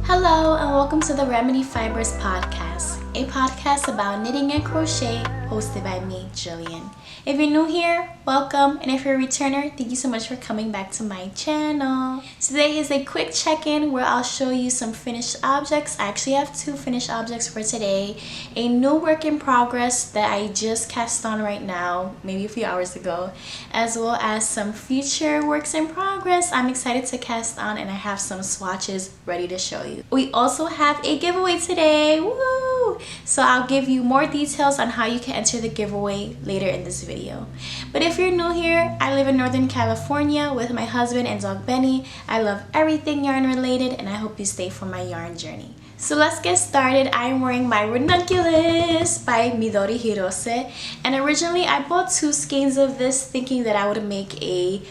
Hello and welcome to the Remedy Fibers podcast, a podcast about knitting and crochet hosted by me, Jillian. If you're new here, welcome, and if you're a returner, thank you so much for coming back to my channel. Today is a quick check-in where I'll show you some finished objects. I actually have two finished objects for today. A new work in progress that I just cast on right now, maybe a few hours ago, as well as some future works in progress I'm excited to cast on, and I have some swatches ready to show you. We also have a giveaway today, woo! So I'll give you more details on how you can enter the giveaway later in this video. But if you're new here, I live in Northern California with my husband and dog Benny. I love everything yarn related, and I hope you stay for my yarn journey. So let's get started. I'm wearing my Ranunculus by Midori Hirose, and originally I bought two skeins of this thinking that I would make a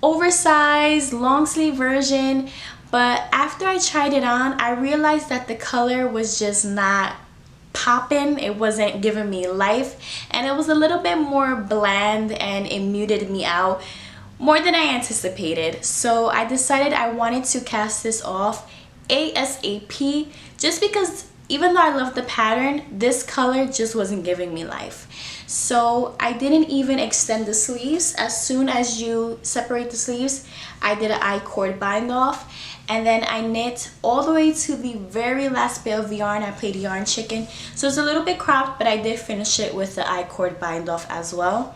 oversized long sleeve version, but after I tried it on, I realized that the color was just not popping. It wasn't giving me life, and it was a little bit more bland, and it muted me out more than I anticipated. So I decided I wanted to cast this off ASAP, just because even though I love the pattern, this color just wasn't giving me life. So I didn't even extend the sleeves. As soon as you separate the sleeves, I did an I-cord bind off, and then I knit all the way to the very last bit of yarn. I played yarn chicken, so it's a little bit cropped, but I did finish it with the I-cord bind off as well.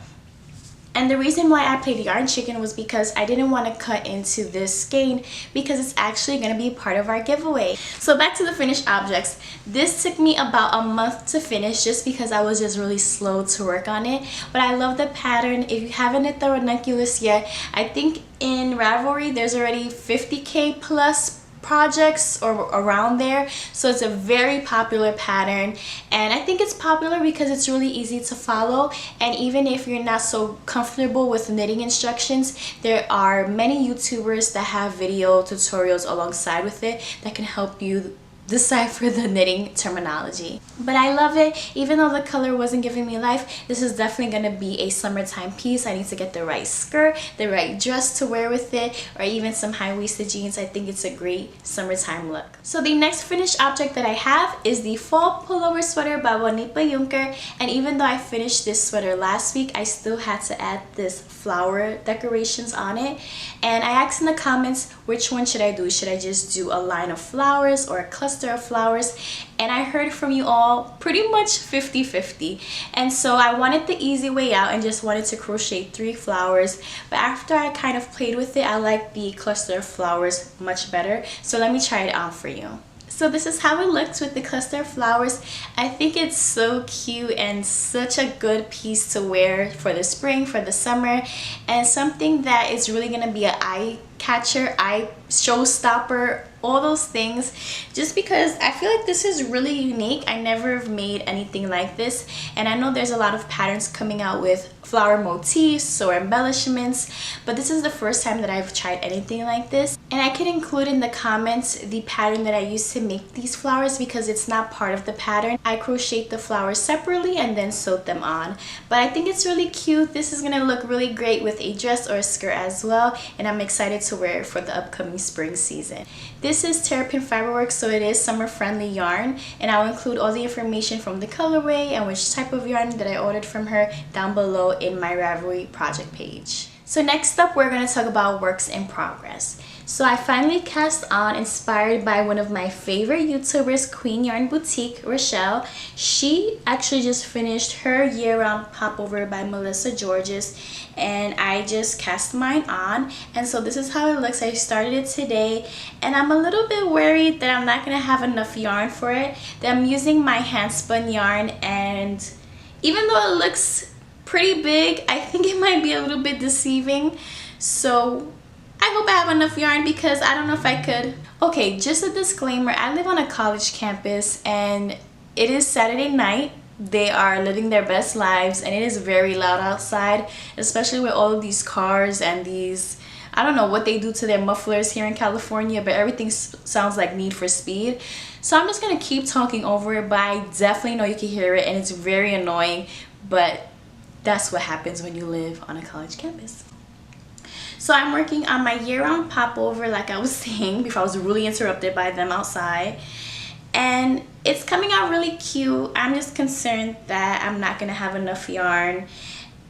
And the reason why I played yarn chicken was because I didn't want to cut into this skein because it's actually going to be part of our giveaway. So back to the finished objects. This took me about a month to finish just because I was just really slow to work on it. But I love the pattern. If you haven't knit the Ranunculus yet, I think in Ravelry there's already 50k plus projects or around there, so it's a very popular pattern, and I think it's popular because it's really easy to follow. And even if you're not so comfortable with knitting instructions, there are many YouTubers that have video tutorials alongside with it that can help you decipher the knitting terminology. But I love it. Even though the color wasn't giving me life, this is definitely going to be a summertime piece. I need to get the right skirt, the right dress to wear with it, or even some high-waisted jeans. I think it's a great summertime look. So the next finished object that I have is the Fall Pullover Sweater by Wannipa Yunker. And even though I finished this sweater last week, I still had to add this flower decorations on it. And I asked in the comments, which one should I do? Should I just do a line of flowers or a cluster of flowers? And I heard from you all pretty much 50-50, and so I wanted the easy way out and just wanted to crochet 3 flowers. But after I kind of played with it, I like the cluster of flowers much better, so let me try it on for you. So this is how it looks with the cluster of flowers. I think it's so cute and such a good piece to wear for the spring, for the summer, and something that is really gonna be an eye catcher, eye showstopper, all those things, just because I feel like this is really unique. I never have made anything like this, and I know there's a lot of patterns coming out with flower motifs or embellishments, but this is the first time that I've tried anything like this. And I can include in the comments the pattern that I used to make these flowers because it's not part of the pattern. I crocheted the flowers separately and then sewed them on, but I think it's really cute. This is gonna look really great with a dress or a skirt as well, and I'm excited to wear it for the upcoming spring season. This is Terrapin Fiberworks, so it is summer friendly yarn, and I'll include all the information from the colorway and which type of yarn that I ordered from her down below in my Ravelry project page. So next up, we're going to talk about works in progress. So I finally cast on, inspired by one of my favorite YouTubers, Queen Yarn Boutique, Rochelle. She actually just finished her Yearround Popover by Melissa Georges, and I just cast mine on, and so this is how it looks. I started it today, and I'm a little bit worried that I'm not going to have enough yarn for it. That I'm using my hand spun yarn, and even though it looks pretty big, I think it might be a little bit deceiving. So I hope I have enough yarn because I don't know if I could. Okay, just a disclaimer, I live on a college campus and it is Saturday night. They are living their best lives and it is very loud outside, especially with all of these cars and these, I don't know what they do to their mufflers here in California, but everything sounds like Need for Speed. So I'm just gonna keep talking over it, but I definitely know you can hear it and it's very annoying, but that's what happens when you live on a college campus. So I'm working on my year-round popover, like I was saying before I was really interrupted by them outside. And it's coming out really cute. I'm just concerned that I'm not gonna have enough yarn,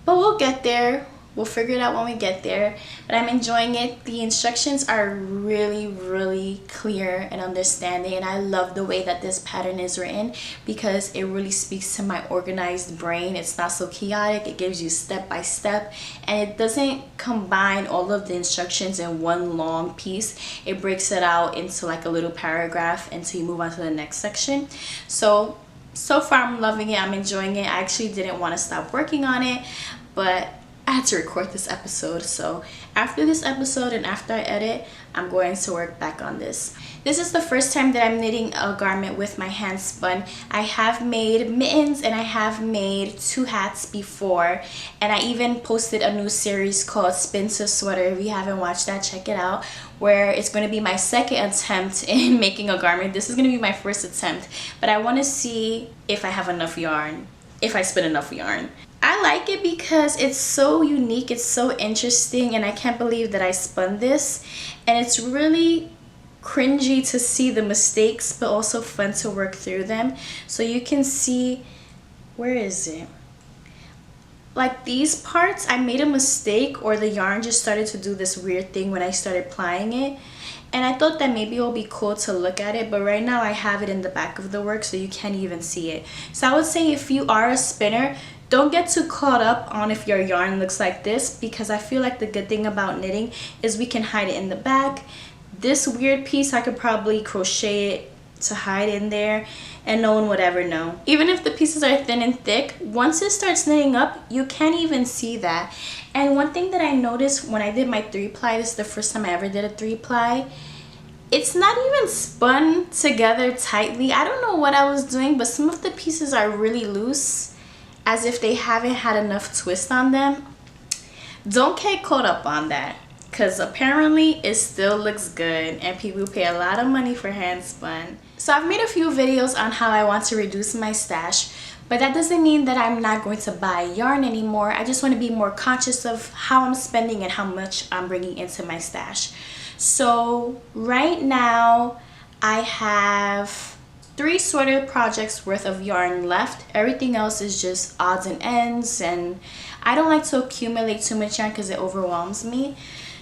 but we'll get there. We'll figure it out when we get there. But I'm enjoying it. The instructions are really, really clear and understanding, and I love the way that this pattern is written because it really speaks to my organized brain. It's not so chaotic. It gives you step by step, and it doesn't combine all of the instructions in one long piece. It breaks it out into like a little paragraph until you move on to the next section. So far I'm loving it. I'm enjoying it. I actually didn't want to stop working on it, but I had to record this episode. So after this episode and after I edit, I'm going to work back on this. This is the first time that I'm knitting a garment with my hand spun. I have made mittens and I have made 2 hats before, and I even posted a new series called Spin to Sweater. If you haven't watched that, check it out, where it's going to be my second attempt in making a garment. This is going to be my first attempt, but I want to see if I have enough yarn, if I spin enough yarn. I like it because it's so unique, it's so interesting, and I can't believe that I spun this. And it's really cringy to see the mistakes, but also fun to work through them. So you can see, where is it? Like these parts, I made a mistake, or the yarn just started to do this weird thing when I started plying it. And I thought that maybe it would be cool to look at it, but right now I have it in the back of the work so you can't even see it. So I would say if you are a spinner, don't get too caught up on if your yarn looks like this, because I feel like the good thing about knitting is we can hide it in the back. This weird piece, I could probably crochet it to hide in there and no one would ever know. Even if the pieces are thin and thick, once it starts knitting up, you can't even see that. And one thing that I noticed when I did my 3-ply, this is the first time I ever did a 3-ply, it's not even spun together tightly. I don't know what I was doing, but some of the pieces are really loose, as if they haven't had enough twist on them. Don't get caught up on that, because apparently it still looks good and people pay a lot of money for hand spun. So I've made a few videos on how I want to reduce my stash, but that doesn't mean that I'm not going to buy yarn anymore. I just want to be more conscious of how I'm spending and how much I'm bringing into my stash. So right now I have 3 sweater projects worth of yarn left. Everything else is just odds and ends, and I don't like to accumulate too much yarn because it overwhelms me.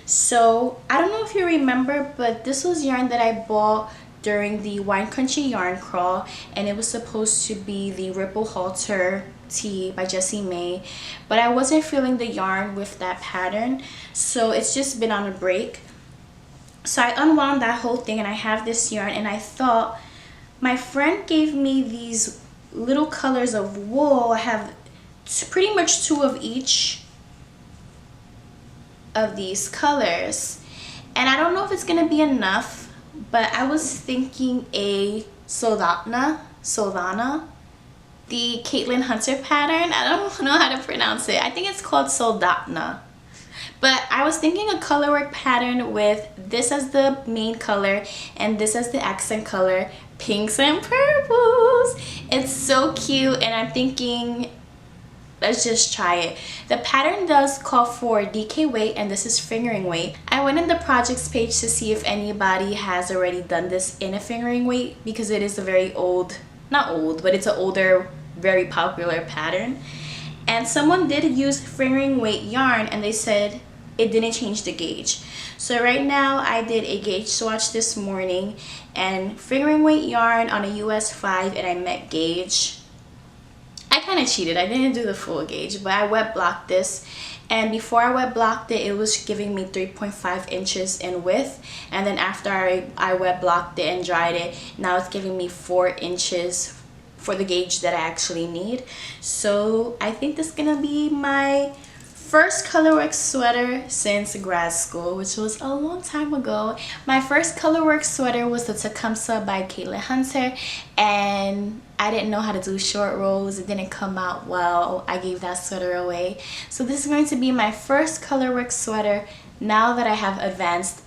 So I don't know if you remember, but this was yarn that I bought during the Wine Country yarn crawl, and it was supposed to be the Ripple Halter Tee by Jessie May, but I wasn't feeling the yarn with that pattern, so it's just been on a break. So I unwound that whole thing and I have this yarn, and I thought, my friend gave me these little colors of wool. I have pretty much 2 of each of these colors, and I don't know if it's gonna be enough, but I was thinking a Soldotna, the Caitlin Hunter pattern. I don't know how to pronounce it. I think it's called Soldotna. But I was thinking a colorwork pattern with this as the main color and this as the accent color, pinks and purples. It's so cute, and I'm thinking, let's just try it. The pattern does call for DK weight, and this is fingering weight. I went in the projects page to see if anybody has already done this in a fingering weight, because it is a very old, not old, but it's an older, very popular pattern. And someone did use fingering weight yarn, and they said it didn't change the gauge. So right now I did a gauge swatch this morning, and fingering weight yarn on a US 5, and I met gauge. I kind of cheated. I didn't do the full gauge, but I wet blocked this, and before I wet blocked it, it was giving me 3.5 inches in width, and then after I wet blocked it and dried it, now it's giving me 4 inches for the gauge that I actually need. So I think this is gonna be my first colorwork sweater since grad school, which was a long time ago. My first colorwork sweater was the Tecumseh by Caitlin Hunter, and I didn't know how to do short rolls. It didn't come out well. I gave that sweater away. So this is going to be my first colorwork sweater now that I have advanced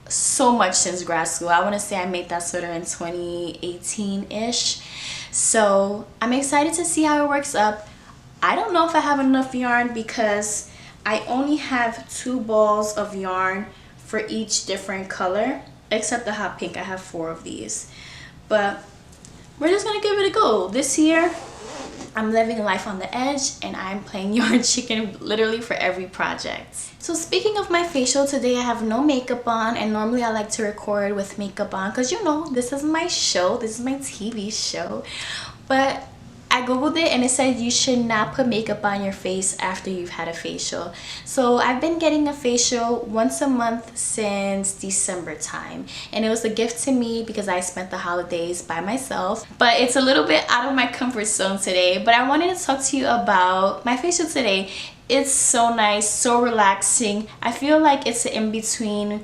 so much since grad school. I want to say I made that sweater in 2018-ish. So I'm excited to see how it works up. I don't know if I have enough yarn because I only have 2 balls of yarn for each different color, except the hot pink. I have 4 of these, but we're just gonna give it a go. This year I'm living life on the edge and I'm playing yarn chicken literally for every project. So speaking of my facial, today I have no makeup on, and normally I like to record with makeup on because you know this is my show, this is my TV show. But I googled it and it said you should not put makeup on your face after you've had a facial. So I've been getting a facial once a month since December time, and it was a gift to me because I spent the holidays by myself. But it's a little bit out of my comfort zone today, but I wanted to talk to you about my facial today. It's so nice, so relaxing. I feel like it's an in-between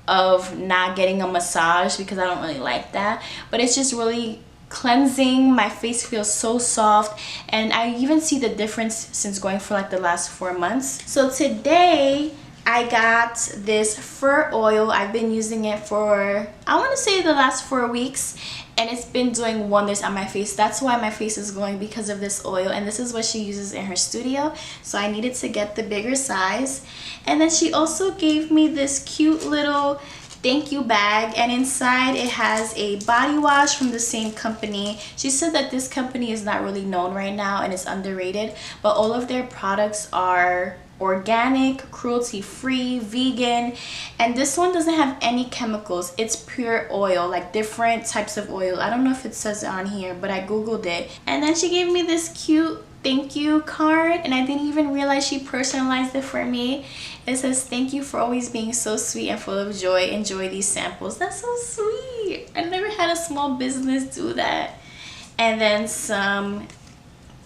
of not getting a massage because I don't really like that, but it's just really cleansing. My face feels so soft, and I even see the difference since going for like the last 4 months. So today I got this fur oil. I've been using it for, I want to say, the last 4 weeks, and it's been doing wonders on my face. That's why my face is glowing, because of this oil, and this is what she uses in her studio, so I needed to get the bigger size. And then she also gave me this cute little thank you bag, and inside it has a body wash from the same company. She said that this company is not really known right now and it's underrated, but all of their products are organic, cruelty-free, vegan, and this one doesn't have any chemicals. It's pure oil, like different types of oil. I don't know if it says it on here, but I googled it. And then she gave me this cute thank you card, and I didn't even realize she personalized it for me. It says, "Thank you for always being so sweet and full of joy. Enjoy these samples." That's so sweet. I never had a small business do that. And then some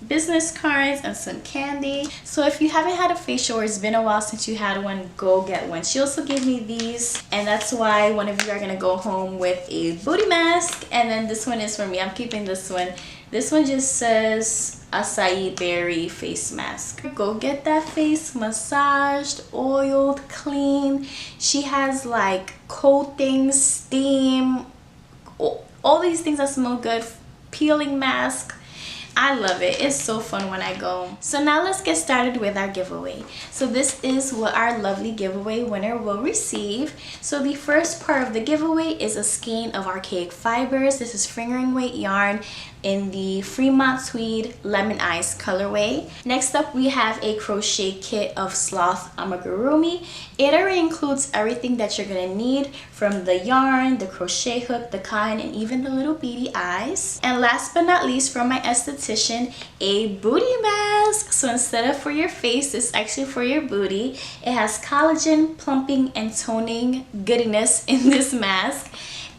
business cards and some candy. So if you haven't had a facial or it's been a while since you had one, go get one. She also gave me these, and that's why one of you are gonna go home with a booty mask, and then this one is for me. I'm keeping this one. This one just says acai berry face mask. Go get that face massaged, oiled, clean. She has like coatings, steam, all these things that smell good, peeling mask. I love it. It's so fun when I go. So now let's get started with our giveaway. So this is what our lovely giveaway winner will receive. So the first part of the giveaway is a skein of archaic fibers. This is fingering weight yarn in the Fremont Tweed Lemon Ice colorway. Next up, we have a crochet kit of Sloth Amigurumi. It already includes everything that you're gonna need, from the yarn, the crochet hook, the cotton, and even the little beady eyes. And last but not least, from my esthetician, a booty mask. So instead of for your face, it's actually for your booty. It has collagen, plumping, and toning goodness in this mask.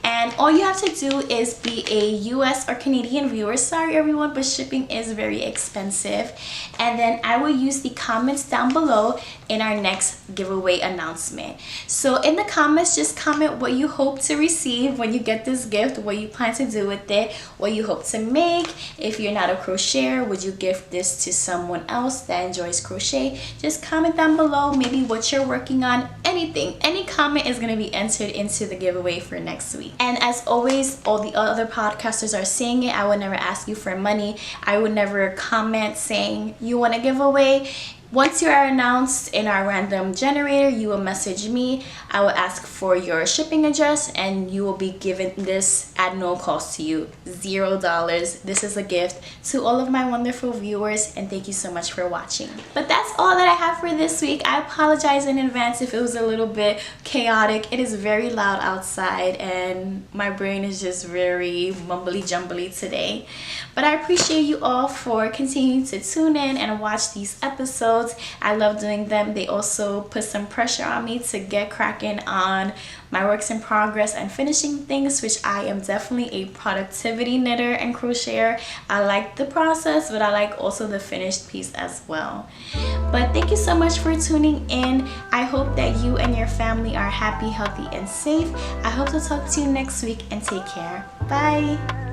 And all you have to do is be a US or Canadian viewer. Sorry everyone, but shipping is very expensive. And then I will use the comments down below in our next giveaway announcement. So in the comments, just comment what you hope to receive when you get this gift, what you plan to do with it, what you hope to make. If you're not a crocheter, would you gift this to someone else that enjoys crochet? Just comment down below, maybe what you're working on, anything. Any comment is going to be entered into the giveaway for next week. And as always, all the other podcasters are saying it, I would never ask you for money. I would never comment saying you want a giveaway. Once you are announced in our random generator, you will message me. I will ask for your shipping address, and you will be given this at no cost to you. $0. This is a gift to all of my wonderful viewers, and thank you so much for watching. But that's all that I have for this week. I apologize in advance if it was a little bit chaotic. It is very loud outside, and my brain is just very mumbly jumbly today. But I appreciate you all for continuing to tune in and watch these episodes. I love doing them. They also put some pressure on me to get cracking on my works in progress and finishing things, which I am definitely a productivity knitter and crocheter. I like the process, but I like also the finished piece as well. But thank you so much for tuning in. I hope that you and your family are happy, healthy, and safe. I hope to talk to you next week, and take care. Bye.